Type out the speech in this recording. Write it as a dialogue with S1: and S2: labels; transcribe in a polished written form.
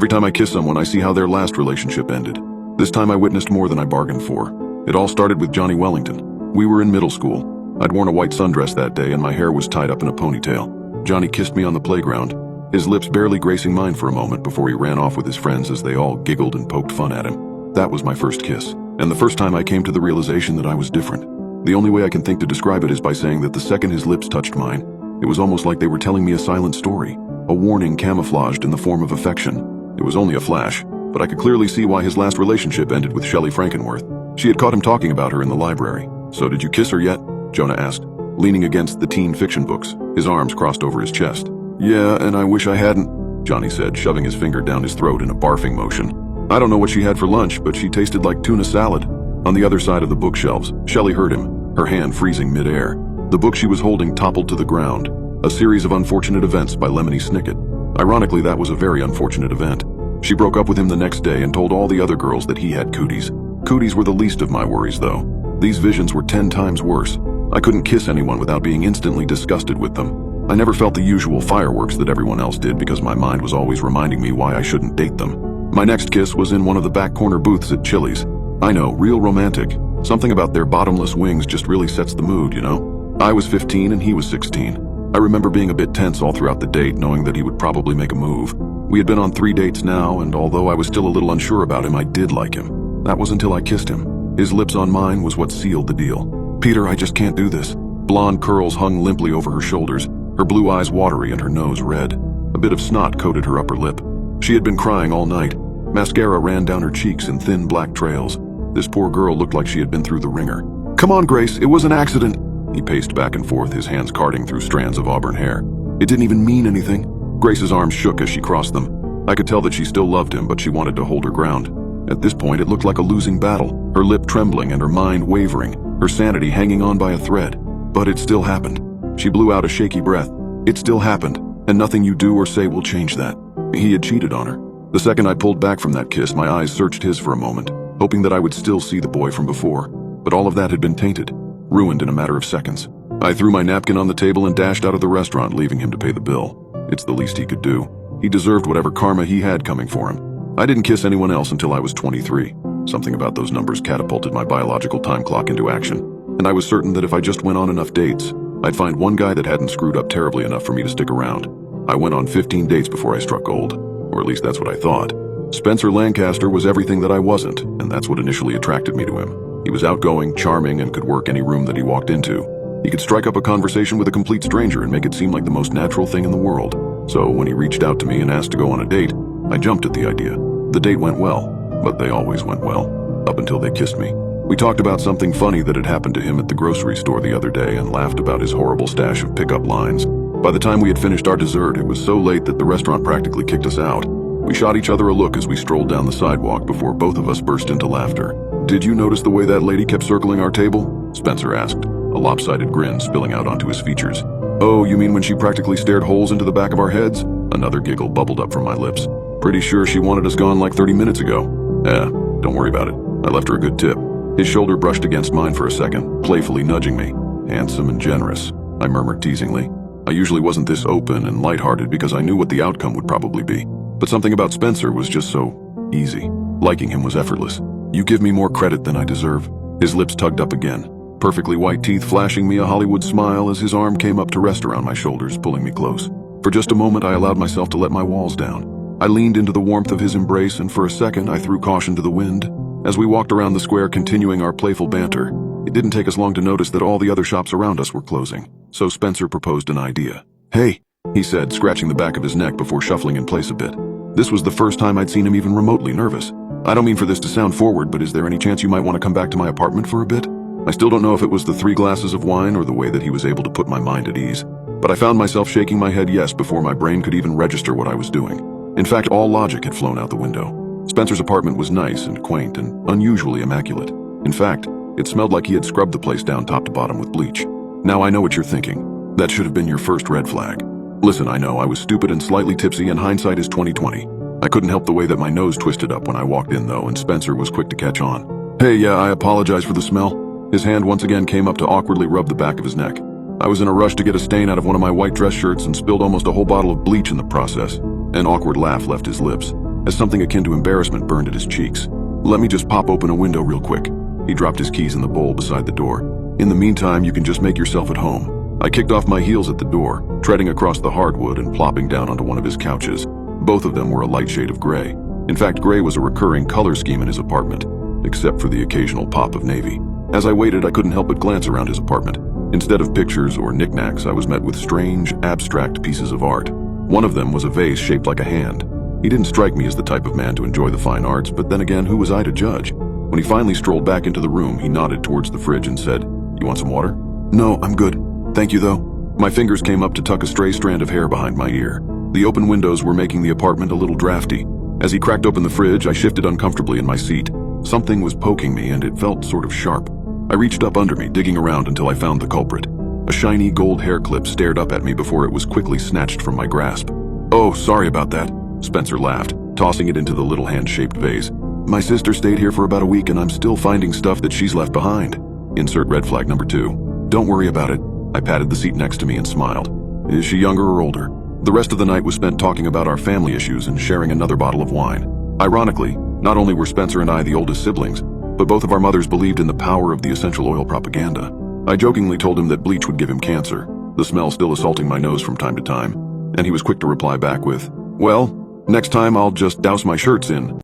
S1: Every time I kiss someone, I see how their last relationship ended. This time I witnessed more than I bargained for. It all started with Johnny Wellington. We were in middle school. I'd worn a white sundress that day and my hair was tied up in a ponytail. Johnny kissed me on the playground, his lips barely gracing mine for a moment before he ran off with his friends as they all giggled and poked fun at him. That was my first kiss, and the first time I came to the realization that I was different. The only way I can think to describe it is by saying that the second his lips touched mine, it was almost like they were telling me a silent story, a warning camouflaged in the form of affection. It was only a flash, but I could clearly see why his last relationship ended with Shelley Frankenworth. She had caught him talking about her in the library. "So did you kiss her yet?" Jonah asked, leaning against the teen fiction books, his arms crossed over his chest. "Yeah, and I wish I hadn't," Johnny said, shoving his finger down his throat in a barfing motion. "I don't know what she had for lunch, but she tasted like tuna salad." On the other side of the bookshelves, Shelley heard him, her hand freezing midair. The book she was holding toppled to the ground. A Series of Unfortunate Events by Lemony Snicket. Ironically, that was a very unfortunate event. She broke up with him the next day and told all the other girls that he had cooties. Cooties were the least of my worries, though. These visions were 10 times worse. I couldn't kiss anyone without being instantly disgusted with them. I never felt the usual fireworks that everyone else did because my mind was always reminding me why I shouldn't date them. My next kiss was in one of the back corner booths at Chili's. I know, real romantic. Something about their bottomless wings just really sets the mood, you know? I was 15 and he was 16. I remember being a bit tense all throughout the date, knowing that he would probably make a move. We had been on 3 dates now, and although I was still a little unsure about him, I did like him. That was until I kissed him. His lips on mine was what sealed the deal. "Peter, I just can't do this." Blonde curls hung limply over her shoulders, her blue eyes watery and her nose red. A bit of snot coated her upper lip. She had been crying all night. Mascara ran down her cheeks in thin black trails. This poor girl looked like she had been through the ringer. "Come on, Grace, it was an accident." He paced back and forth, his hands carding through strands of auburn hair. "It didn't even mean anything." Grace's arms shook as she crossed them. I could tell that she still loved him, but she wanted to hold her ground. At this point, it looked like a losing battle, her lip trembling and her mind wavering, her sanity hanging on by a thread. But it still happened. She blew out a shaky breath. It still happened, and nothing you do or say will change that. He had cheated on her. The second I pulled back from that kiss, my eyes searched his for a moment, hoping that I would still see the boy from before. But all of that had been tainted, ruined in a matter of seconds. I threw my napkin on the table and dashed out of the restaurant, leaving him to pay the bill. It's the least he could do. He deserved whatever karma he had coming for him. I didn't kiss anyone else until I was 23. Something about those numbers catapulted my biological time clock into action, and I was certain that if I just went on enough dates, I'd find one guy that hadn't screwed up terribly enough for me to stick around. I went on 15 dates before I struck gold, or at least that's what I thought. Spencer Lancaster was everything that I wasn't, and that's what initially attracted me to him. He was outgoing, charming, and could work any room that he walked into. He could strike up a conversation with a complete stranger and make it seem like the most natural thing in the world. So when he reached out to me and asked to go on a date, I jumped at the idea. The date went well, but they always went well, up until they kissed me. We talked about something funny that had happened to him at the grocery store the other day and laughed about his horrible stash of pickup lines. By the time we had finished our dessert, it was so late that the restaurant practically kicked us out. We shot each other a look as we strolled down the sidewalk before both of us burst into laughter. "Did you notice the way that lady kept circling our table?" Spencer asked, a lopsided grin spilling out onto his features. "Oh, you mean when she practically stared holes into the back of our heads?" Another giggle bubbled up from my lips. "Pretty sure she wanted us gone like 30 minutes ago." Don't worry about it. I left her a good tip." His shoulder brushed against mine for a second, playfully nudging me. "Handsome and generous," I murmured teasingly. I usually wasn't this open and lighthearted because I knew what the outcome would probably be. But something about Spencer was just so easy. Liking him was effortless. "You give me more credit than I deserve." His lips tugged up again, perfectly white teeth flashing me a Hollywood smile as his arm came up to rest around my shoulders, pulling me close. For just a moment, I allowed myself to let my walls down. I leaned into the warmth of his embrace, and for a second, I threw caution to the wind. As we walked around the square, continuing our playful banter, it didn't take us long to notice that all the other shops around us were closing. So Spencer proposed an idea. "Hey," he said, scratching the back of his neck before shuffling in place a bit. This was the first time I'd seen him even remotely nervous. "I don't mean for this to sound forward, but is there any chance you might want to come back to my apartment for a bit?" I still don't know if it was the 3 glasses of wine or the way that he was able to put my mind at ease, but I found myself shaking my head yes before my brain could even register what I was doing. In fact, all logic had flown out the window. Spencer's apartment was nice and quaint and unusually immaculate. In fact, it smelled like he had scrubbed the place down top to bottom with bleach. Now I know what you're thinking. That should have been your first red flag. Listen, I know I was stupid and slightly tipsy, and hindsight is 20/20. I couldn't help the way that my nose twisted up when I walked in though, and Spencer was quick to catch on. "Hey, yeah, I apologize for the smell." His hand once again came up to awkwardly rub the back of his neck. "I was in a rush to get a stain out of one of my white dress shirts and spilled almost a whole bottle of bleach in the process." An awkward laugh left his lips. as something akin to embarrassment burned at his cheeks. "Let me just pop open a window real quick." He dropped his keys in the bowl beside the door. "In the meantime, you can just make yourself at home." I kicked off my heels at the door, treading across the hardwood and plopping down onto one of his couches. Both of them were a light shade of gray. In fact, gray was a recurring color scheme in his apartment, except for the occasional pop of navy. As I waited, I couldn't help but glance around his apartment. Instead of pictures or knickknacks, I was met with strange, abstract pieces of art. One of them was a vase shaped like a hand. He didn't strike me as the type of man to enjoy the fine arts, but then again, who was I to judge? When he finally strolled back into the room, he nodded towards the fridge and said, "You want some water?" "No, I'm good. Thank you, though." My fingers came up to tuck a stray strand of hair behind my ear. The open windows were making the apartment a little drafty. As he cracked open the fridge, I shifted uncomfortably in my seat. Something was poking me, and it felt sort of sharp. I reached up under me, digging around until I found the culprit. A shiny gold hair clip stared up at me before it was quickly snatched from my grasp. "Oh, sorry about that," Spencer laughed, tossing it into the little hand-shaped vase. "My sister stayed here for about a week, and I'm still finding stuff that she's left behind." Insert red flag number 2. "Don't worry about it." I patted the seat next to me and smiled. "Is she younger or older?" The rest of the night was spent talking about our family issues and sharing another bottle of wine. Ironically, not only were Spencer and I the oldest siblings, but both of our mothers believed in the power of the essential oil propaganda. I jokingly told him that bleach would give him cancer, the smell still assaulting my nose from time to time, and he was quick to reply back with, "Well, next time I'll just douse my shirts in